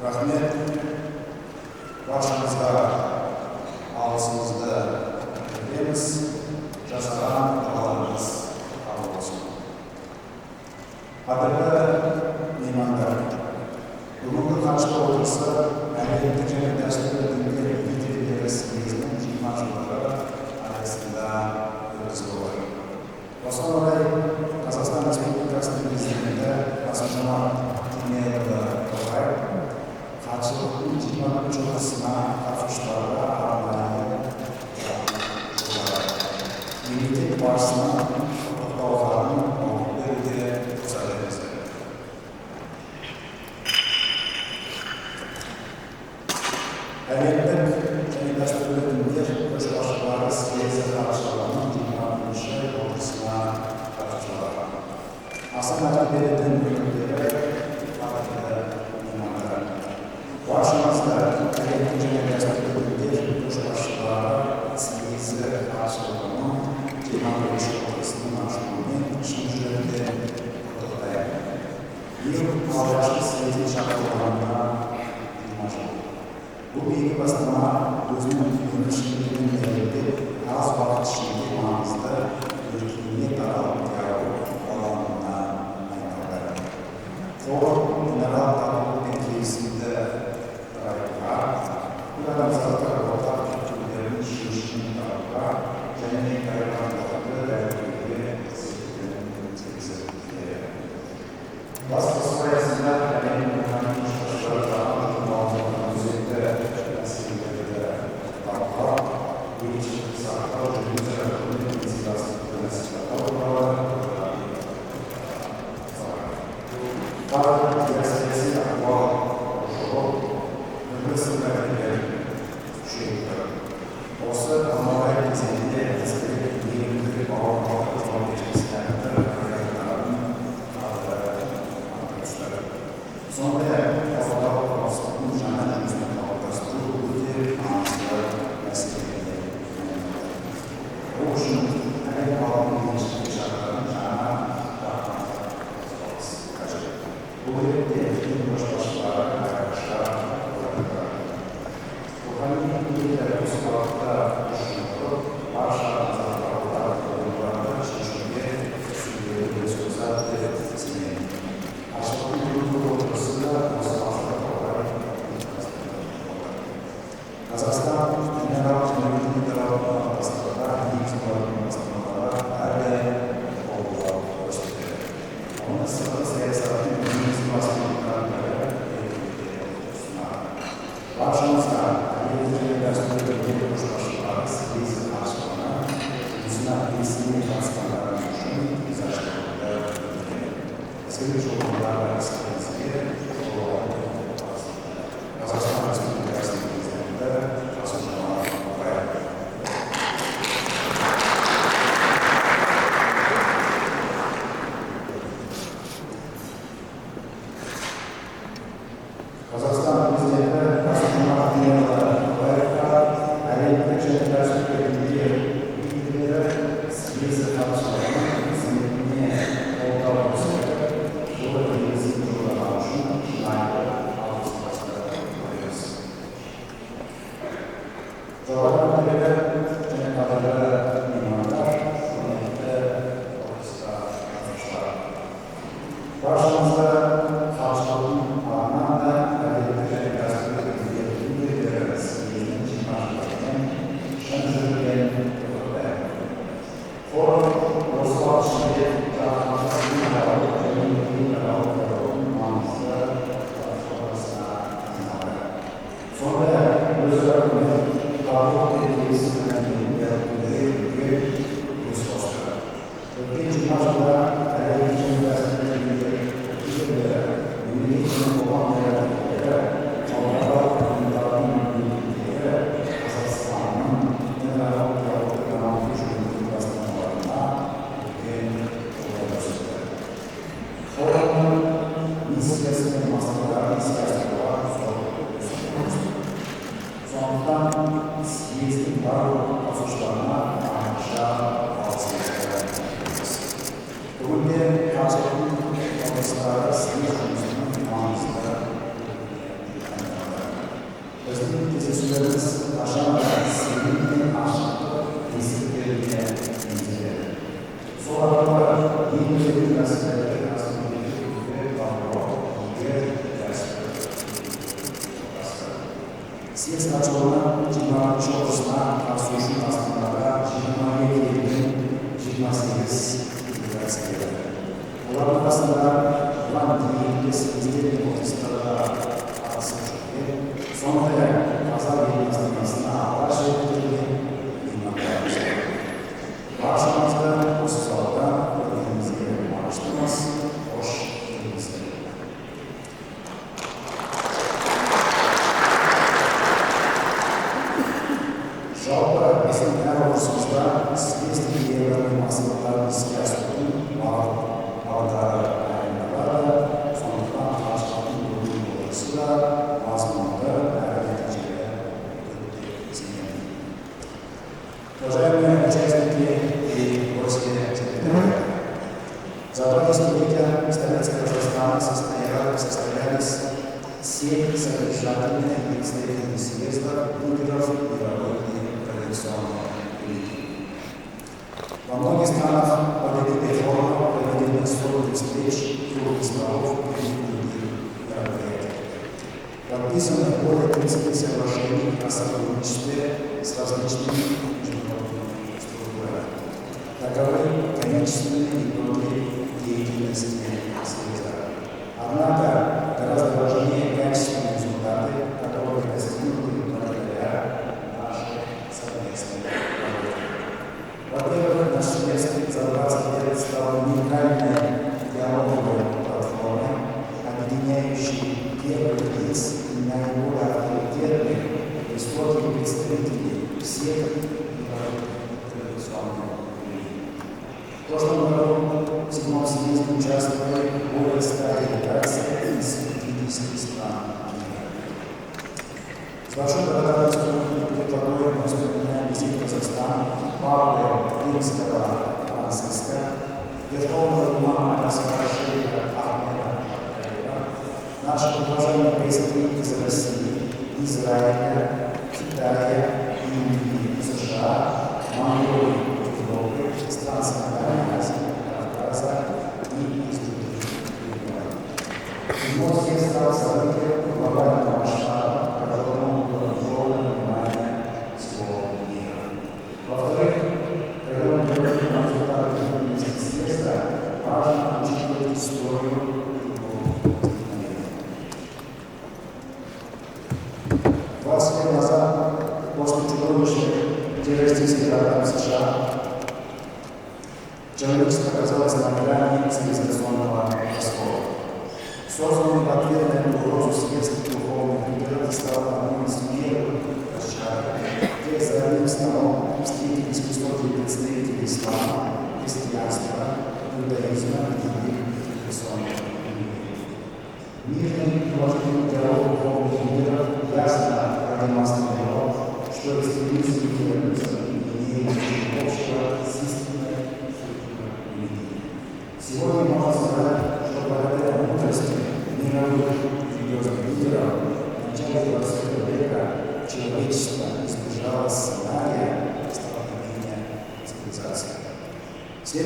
Rahmet, başımızda ağzımızda biliriz, жазған dualarımız kabul olsun. Қадірлі меймандар, бүгінгі қашты отырысы әлеуметтік және дәстүрлі діндер мектептері съезінің 20 жылдығы аясында өткізіліп отыр. Осыған орай Қазақстан Республикасының президенті Қасым-Жомарт Кемелұлы Тоқаев хатшылықтың 20 жылдығына қатысушыларға арнайы мемлекет басшысына құттықтауларын оқып беруге рұқсат етіңіздер. Әлемдік және дәстүрлі діндер көшбасшылары съезі хатшылығының 20-ші отырысына қатысушыларға. Аса мәртебелі дін өкілдері, қадірлі меймандар. Баршаңызды әлемдік және дәстүрлі діндер көшбасшылары съезі хатшылығының 20-ші отырысының ашылуымен шын жүректен құттықтаймын. Ең алғашқы съезге шақырылғанына 20 жыл. Бұл игі бастама өзінің өміршілігін дәлелдеп, аз уақыт ішінде маңызды өркениетаралық диалог алаңына айналды. Форум дінаралық пен келісімді нығайтуға, бүкіл адамзаттық ортақ түйткілдердің шешімін табуға және қайырымдылықты дәріптеуге септігін тигізіп келеді. Басқосу аясында әлемнің өзекті мәселелерді талқылап, бейбітшілікті сақтау және өзара құрмет идеясын насихаттау туралы барлық саяси ахуал ушығып, бірлесіп мәселелер күшейтті. Осы амалай кезеңде әскери егемендік бауырластық жауапкершілікті қағидаттарын қалыптастырды. Сондай-ақ халықаралық қауіпсіздіктің жаңа жүйесін қалыптастыру өте маңызды мәселеге айналды. Ол үшін әлем халқын меншікке шақыратын жаңа бағыттарды қажет. Бұл ретте дін көшбасшылары айрықша орын алады. Рухани еңбектер осы бағытта жұмылдырып, барша назарларды проблемаларды шешуге сүбелі үлес қосады деп сенемін. Ашылған бүгінгі отырысында осы мақсатқа орай ұйымдастырылып отыр. Қазақстан дінаралық және гуманитарлық ынтымақтастыққа негізгі болатын бастамаларға әрдайым қолдау көрсетеді. Оны сыртқы саясаттың негізгі басымдықтарының бірі ретінде ұсынады. Баршаңызға әлемдік және дәстүрлі діндер көшбасшылары съезі хатшылығына өзіне ресми қатысқандары үшін ризашылығымды білдіремін. Әскери жолындағы әскеріңізге жолдауды Қазақстан Республикасының президенті Қасым-Жомарт Тоқаев. Қазақстан президенті Қасым-Жомарт Тоқаевқа әлемдік және дәстүрлі діндер лидерлері съезі хатшылығының қызметіне қолдау көрсетіп, жылы келісім жолдағаны үшін шынайы алғысымызды білдіреміз. Жоғары мәртебелі және қадірлі меймандар,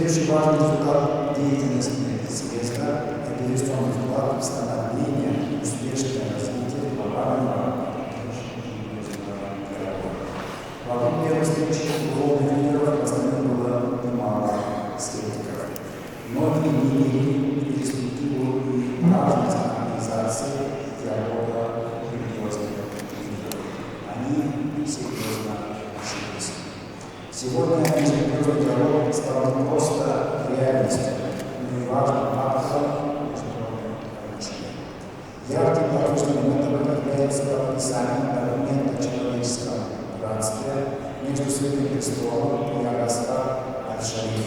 серьезно Сегодня международный диалог стал не просто реальностью, но и важным фактором международного отношения. Ярким положительным моментом является подписание документа о человеческом братстве между Святым Престолом и Агастом Аль-Шариф,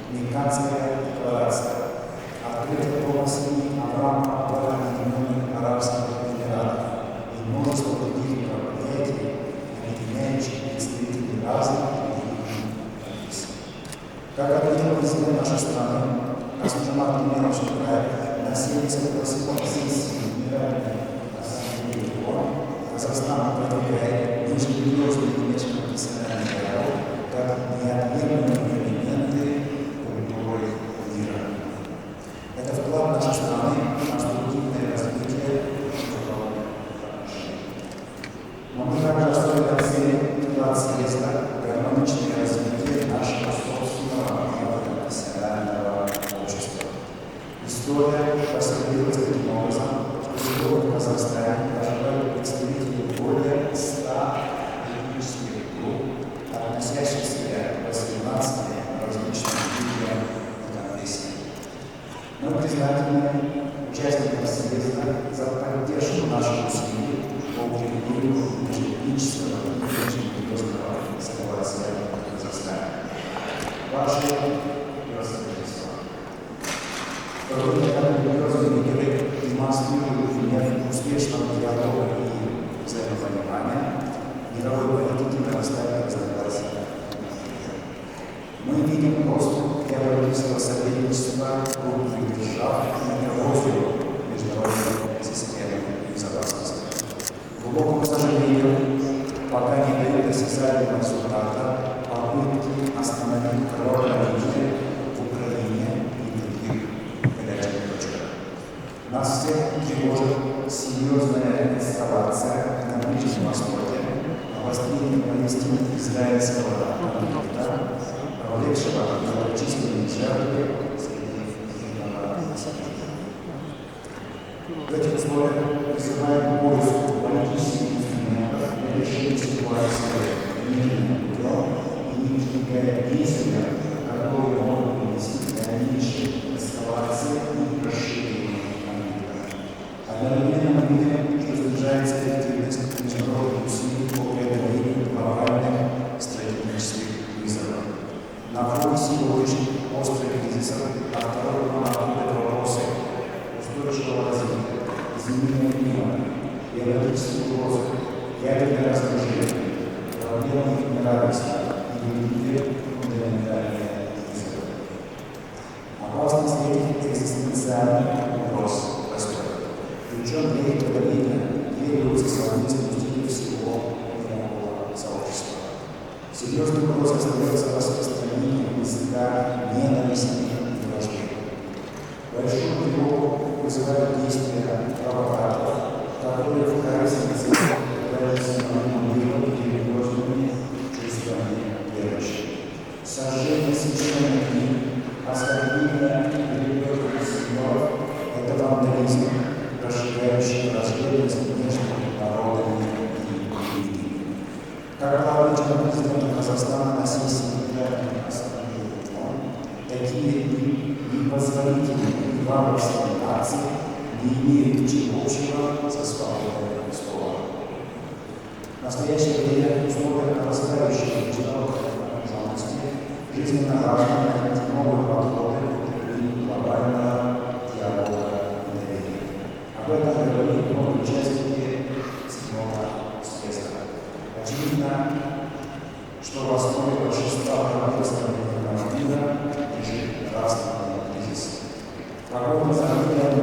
Мекканская декларация, открытие полномочий Авраама Объединенных Арабских Эмиратов и множество других мероприятий, объединяющих представителей разных религий. Как отметил президент нашей страны, Касым-Жомарт Кемелевич Токаев на 78-й сессии Генеральной Ассамблеи ООН, Казахстан продвигает межрелигиозный межконфессиональный диалог как неотъемлемые элементы культуры мира. Это вклад нашей страны в конструктивное развитие международных отношений. Но мы также стоит оценить вклад съезда в гармоничное развитие нашего собственного конфессионального общества. История проследилась таким образом, что сегодня в Казахстане проживают представители более 100 этнических групп, относящихся к 18 различным религиям и конфессиям. Мы признательны участникам съезда за поддержку наших усилий по укреплению межэтнического и межрелигиозного согласия в Казахстане. Ваше превосходительство. Религиозные лидеры демонстрируют пример успешного диалога и взаимопонимания мировой политики нарастания разногласия. Мы видим рост европейского сотрудничества крупных держав и эрозию международной системы безопасности. К глубокому сожалению, пока не дают осязаемого результата попытки остановить кровопролитие в Украине и других горячих точках. Нас всех тревожит серьезная эскалация на Ближнем Востоке, обострение палестино-израильского конфликта, повлекшего многочисленные жертвы среди мирного населения. В этих условиях призываем к поиску политических инструментов для решения ситуации мирным путем и не избегая действия, которые могут привести к дальнейшей эскалации и расширению конфликта. Одновременно мы видим, что снижается эффективность международных усилий по преодолению глобальных стратегических вызовов. На фоне сегодняшних острых кризисов от второго плана отходят вопросы устойчивого развития, изменения климата, биологических угроз, ядерное разоружение, проблемы неравенства и другие фундаментальные вызовы. Опасность этих экзистенциальных угроз растет. Причем для их преодоления требуется совместные усилия всего мирового сообщества. Серьезной угрозой остается распространение языка ненависти и вражды. Большую тревогу вызывают действия провокаторов, которые в корыстности являются манипулировать религиозными чувствами верующих. Сожжение священных книг, оскорбление религиозных символов – это вандализм, расширяющий враждебность между народами и религиями. Как главный член президента Казахстана на сессии Генеральной Ассамблеи ООН, такие непозволительные и варварские акции не имеют ничего общего со свободой слова. В настоящее время в условиях нарастающей международной напряженности жизненно важно найти новые подходы к глобального диалога и доверия. Об этом говорили многие участники седьмого съезда. Очевидно, что в основе большинства правительств мира лежит нравственный кризис. Погода заранее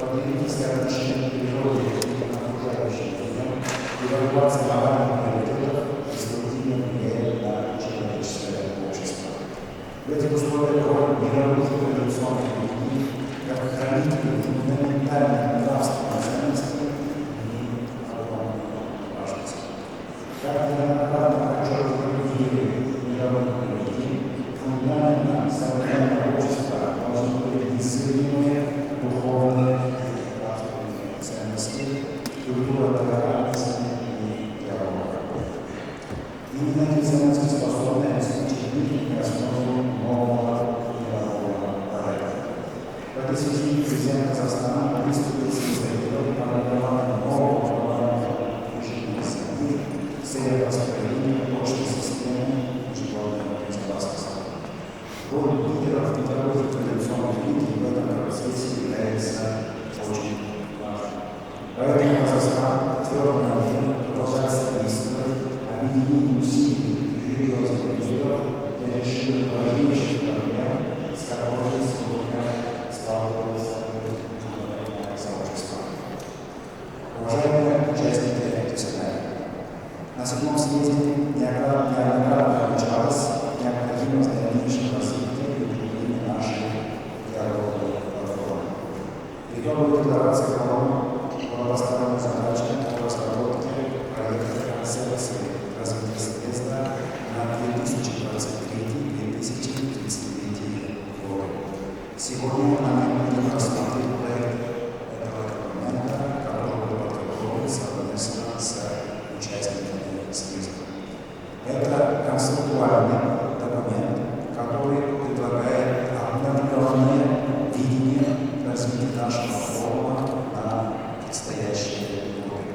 потребительское отношение к природе и окружающим людям, девальвация моральных приоритетов деструктивно влияет на человеческое общество. В этих условиях роль мировых революционных религий, как хранителей фундаментальных нравственных ценностей, имеет огромную важность. Как неоднократно подчеркивали мировых религий, фундаментом современного общества должны быть несоединимые духовные и нравственные ценности, культура толерантности и диалога. Именно эти ценности способны присвятить президент Казахстана выступил с инициативой по формированию нового глобального режима семьи с целью построения прочной системы международной безопасности. Роль лидеров мировых традиционных лидеров в этом процессе является очень важной. Поэтому Казахстан твердо намерен продолжать содействовать объединению усилий религиозных лидеров для решения важнейших проблем, с которыми сегодня сталкивается международное сообщество. Уважаемые участники заседания, на седьмом съезде неоднократно отмечалась необходимость дальнейшего развития и укрепления нашей диалоговой платформы. Итоговой декларации была поставлена задача по разработке проекта концепции развития съезда на 2023-2033 годы. Сегодня мы будем рассмотреть проект этого документа, который был подготовлен совместно с участниками съезда. Это концептуальный документ, который предлагает определенное видение развития нашего форума на предстоящие годы.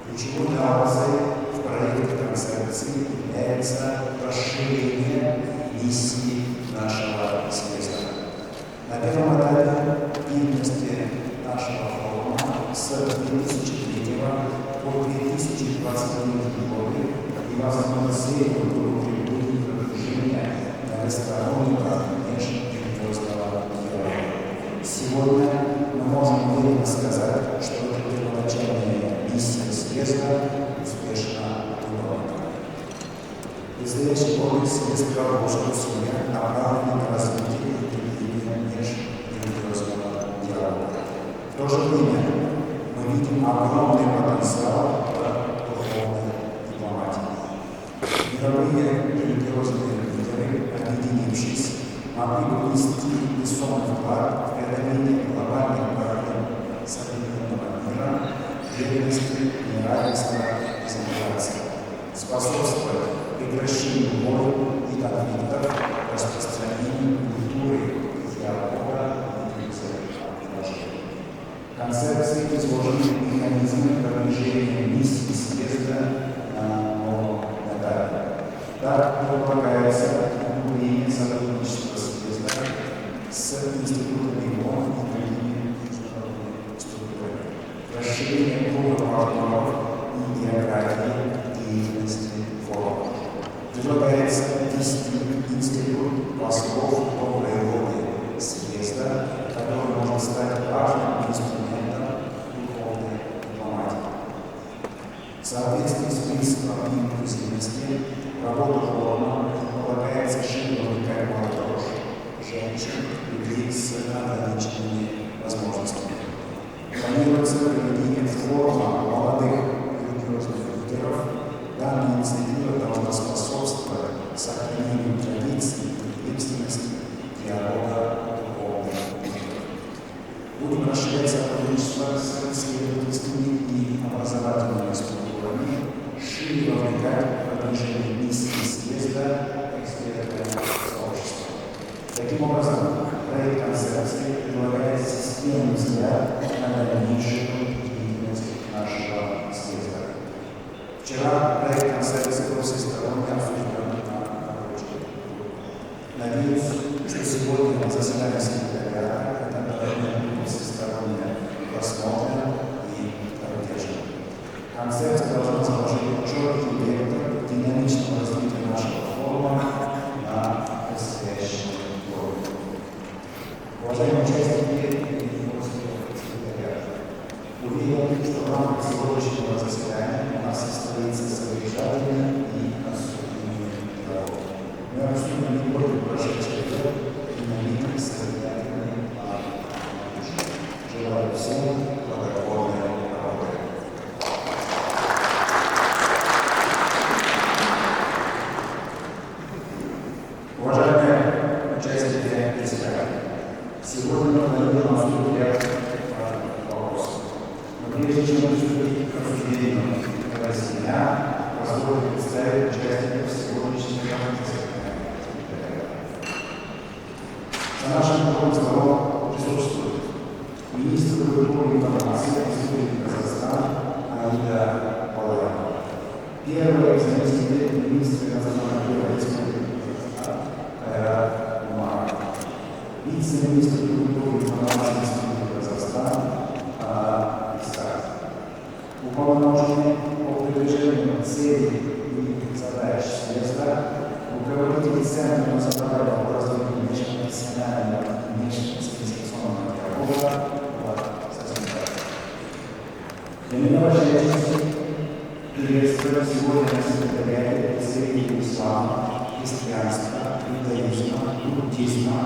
Ключевой базой в проекте концепции является расширение миссии нашего съезда. На первом этапе деятельности нашего форума с 2003 по 2023 годы и возможно среднего укрепления продвижения многостороннего внешнерелигиозного диалога. Сегодня мы можем уверенно сказать, что эта первоначальная миссия съезда успешно выполнена. В предстоящие годы съезд продолжит усилия, направленные на развитие и укрепление межрелигиозного диалога. В то же время мы видим огромный потенциал в духовной дипломатии. Мировые религиозные лидеры, объединившись, могли бы внести весомый вклад в преодоление глобальных проблем современного мира, бедности, неравенства и демократии, способствовать прекращению войн и конфликтов, распространению культуры диалога и взаимоотношений. Концепции изложены механизмы продвижения миссии съезда на новом этапе. Так предполагается углубление сотрудничества съезда с институтами ООН и другими международными структурами, расширение круга партнеров и географии деятельности форума. Предлагается ввести институт послов доброй воли съезда, который может стать важным инструментом духовной дипломатии. В соответствии с принципом инклюзивности работу форума предполагается шире вовлекать молодежь, женщин, людей с ограниченными возможностями. Планируется проведение форума молодых религиозных лидеров. Данная инициатива должна способствовать сохранению традиций и деятельности диалога духовных лидеров. Будем расширять сотрудничество с исследовательскими и образовательными структурами, шире вовлекать в продвижение миссии съезда экспертное сообщество. Таким образом, проект концепции предлагает системный взгляд на дальнейшую деятельность нашего съезда. Вчера проект концепции был всесторонне обсужден на рабочей группе. Надеюсь, что сегодня на заседании секретариата это направление будет всесторонне рассмотрено и поддержано. Концепция должна заложить четкий вектор динамичного развития нашего форума на предстоящем годе. Уважаемые участники и гости секретариата, уверен, что в рамках сегодняшнего заседания у нас состоится содержательный и конструктивный диалог. Мы обсудим не только прошедший год и наметим современные планы на будущее. Желаю всем плодотворной работы. Уважаемые участники заседания, сегодня мы даем обсудить ряд важных вопросов. Но прежде чем приступить к обсуждению этого дня, позвольте представить участников сегодняшнего заседания. За нашим круглым столом присутствуют министр культуры и информации Республики Казахстан Аида Балаева. Первый заместитель министра национального дела Республики Казахстан Кайрат Умаров. Вице-министр культуры и информации Республики Казахстан Искак. Уполномоченный по продвижению целей и задач съезда, руководитель Центра национального развития межнационального и межцивилизационного диалога Влад Сосенков. Для меня большая честь приветствовать сегодня на секретариате представителей ислама, христианства, иудаизма, буддизма,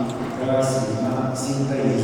даосизма, синтоизма,